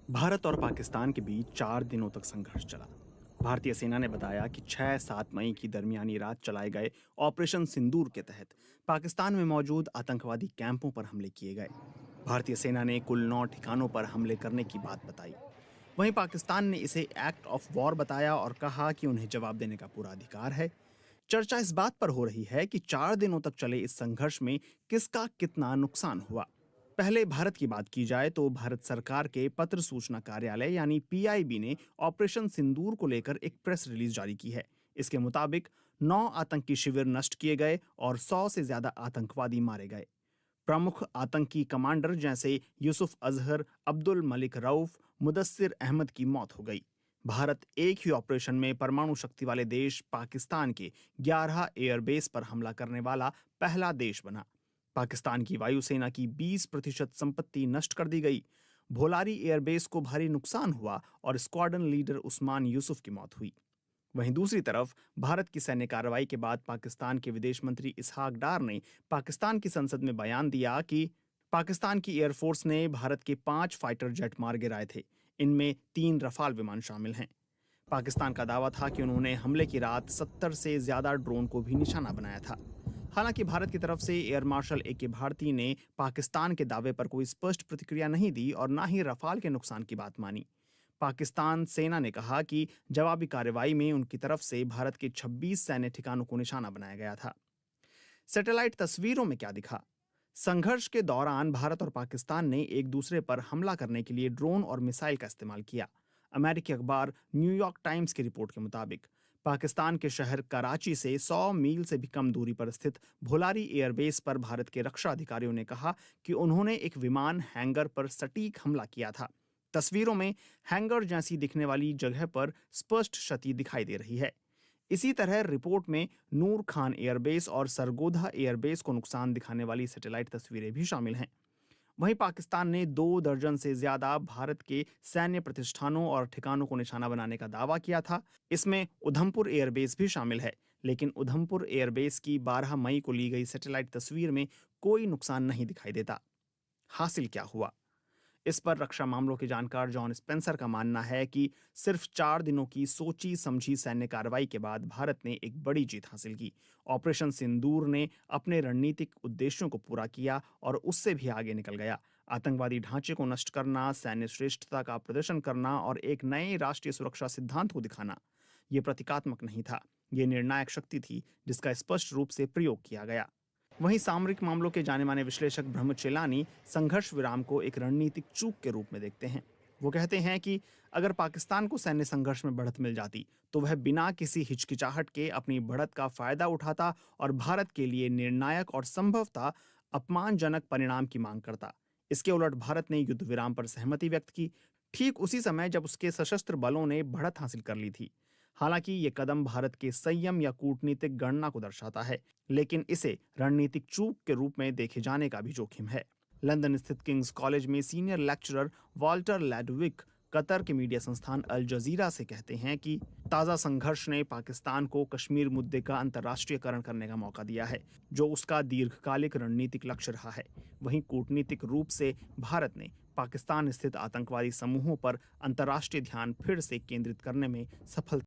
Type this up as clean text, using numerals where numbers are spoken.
भारत और पाकिस्तान के बीच 4 दिनों तक संघर्ष चला। भारतीय सेना ने बताया कि 6-7 मई की दरमियानी रात चलाए गए ऑपरेशन सिंदूर के तहत पाकिस्तान में मौजूद आतंकवादी कैंपों पर हमले किए गए। भारतीय सेना ने कुल 9 ठिकानों पर हमले करने की बात बताई। वहीं पाकिस्तान ने इसे एक्ट ऑफ वॉर बताया और कहा कि उन्हें जवाब देने का पूरा अधिकार है। चर्चा इस बात पर हो रही है कि 4 दिनों तक चले इस संघर्ष में किसका कितना नुकसान हुआ। पहले भारत की बात की जाए तो भारत सरकार के पत्र सूचना कार्यालय यानी पीआईबी ने ऑपरेशन सिंदूर को लेकर एक प्रेस रिलीज जारी की है। इसके मुताबिक 9 आतंकी शिविर नष्ट किए गए और 100 से ज्यादा आतंकवादी मारे गए। प्रमुख आतंकी कमांडर जैसे यूसुफ अजहर, अब्दुल मलिक रऊफ, मुदस्सिर अहमद की मौत हो गई। भारत एक ही ऑपरेशन में परमाणु शक्ति वाले देश पाकिस्तान के 11 एयरबेस पर हमला करने वाला पहला देश बना। पाकिस्तान की वायुसेना की 20% संपत्ति नष्ट कर दी गई। भोलारी एयरबेस को भारी नुकसान हुआ और स्क्वाड्रन लीडर उस्मान यूसुफ की मौत हुई। वहीं दूसरी तरफ भारत की सैन्य कार्रवाई के बाद पाकिस्तान के विदेश मंत्री इसहाक डार ने पाकिस्तान की संसद में बयान दिया कि पाकिस्तान की एयरफोर्स ने भारत के 5 फाइटर जेट मार गिराए थे। इनमें 3 रफाल विमान शामिल हैं। पाकिस्तान का दावा था कि उन्होंने हमले की रात 70 से ज्यादा ड्रोन को भी निशाना बनाया था। हालांकि भारत की तरफ से एयर मार्शल ए के भारती ने पाकिस्तान के दावे पर कोई स्पष्ट प्रतिक्रिया नहीं दी और ना ही रफाल के नुकसान की बात मानी। पाकिस्तान सेना ने कहा कि जवाबी कार्रवाई में उनकी तरफ से भारत के 26 सैन्य ठिकानों को निशाना बनाया गया था। सैटेलाइट तस्वीरों में क्या दिखा? संघर्ष के दौरान भारत और पाकिस्तान ने एक दूसरे पर हमला करने के लिए ड्रोन और मिसाइल का इस्तेमाल किया। अमेरिकी अखबार न्यूयॉर्क टाइम्स की रिपोर्ट के मुताबिक पाकिस्तान के शहर कराची से 100 मील से भी कम दूरी पर स्थित भोलारी एयरबेस पर भारत के रक्षा अधिकारियों ने कहा कि उन्होंने एक विमान हैंगर पर सटीक हमला किया था। तस्वीरों में हैंगर जैसी दिखने वाली जगह पर स्पष्ट क्षति दिखाई दे रही है। इसी तरह रिपोर्ट में नूर खान एयरबेस और सरगोधा एयरबेस को नुकसान दिखाने वाली सैटेलाइट तस्वीरें भी शामिल हैं। वहीं पाकिस्तान ने 2 दर्जन से ज्यादा भारत के सैन्य प्रतिष्ठानों और ठिकानों को निशाना बनाने का दावा किया था। इसमें उधमपुर एयरबेस भी शामिल है, लेकिन उधमपुर एयरबेस की 12 मई को ली गई सैटेलाइट तस्वीर में कोई नुकसान नहीं दिखाई देता। हासिल क्या हुआ? इस पर रक्षा मामलों के जानकार जॉन स्पेंसर का मानना है कि सिर्फ 4 दिनों की सोची समझी सैन्य कार्रवाई के बाद भारत ने एक बड़ी जीत हासिल की। ऑपरेशन सिंदूर ने अपने रणनीतिक उद्देश्यों को पूरा किया और उससे भी आगे निकल गया। आतंकवादी ढांचे को नष्ट करना, सैन्य श्रेष्ठता का प्रदर्शन करना और एक नए राष्ट्रीय सुरक्षा सिद्धांत को दिखाना, ये प्रतीकात्मक नहीं था, ये निर्णायक शक्ति थी जिसका स्पष्ट रूप से प्रयोग किया गया। वहीं सामरिक मामलों के जाने माने विश्लेषक ब्रह्म चेलानी संघर्ष विराम को एक रणनीतिक चूक के रूप में देखते हैं। वो कहते हैं कि अगर पाकिस्तान को सैन्य संघर्ष में बढ़त मिल जाती तो वह बिना किसी हिचकिचाहट के अपनी बढ़त का फायदा उठाता और भारत के लिए निर्णायक और संभवतः अपमानजनक परिणाम की मांग करता। इसके उलट भारत ने युद्ध विराम पर सहमति व्यक्त की, ठीक उसी समय जब उसके सशस्त्र बलों ने बढ़त हासिल कर ली थी। हालांकि ये कदम भारत के संयम या कूटनीतिक गणना को दर्शाता है, लेकिन इसे रणनीतिक चूक के रूप में देखे जाने का भी जोखिम है। लंदन स्थित किंग्स कॉलेज में सीनियर लेक्चरर वॉल्टर लैडविक कतर के मीडिया संस्थान अल जजीरा से कहते हैं कि ताज़ा संघर्ष ने पाकिस्तान को कश्मीर मुद्दे का अंतर्राष्ट्रीयकरण करने का मौका दिया है, जो उसका दीर्घकालिक रणनीतिक लक्ष्य रहा है। वहीं कूटनीतिक रूप से भारत ने पाकिस्तान स्थित आतंकवादी समूहों पर अंतर्राष्ट्रीय ध्यान फिर से केंद्रित करने में सफलता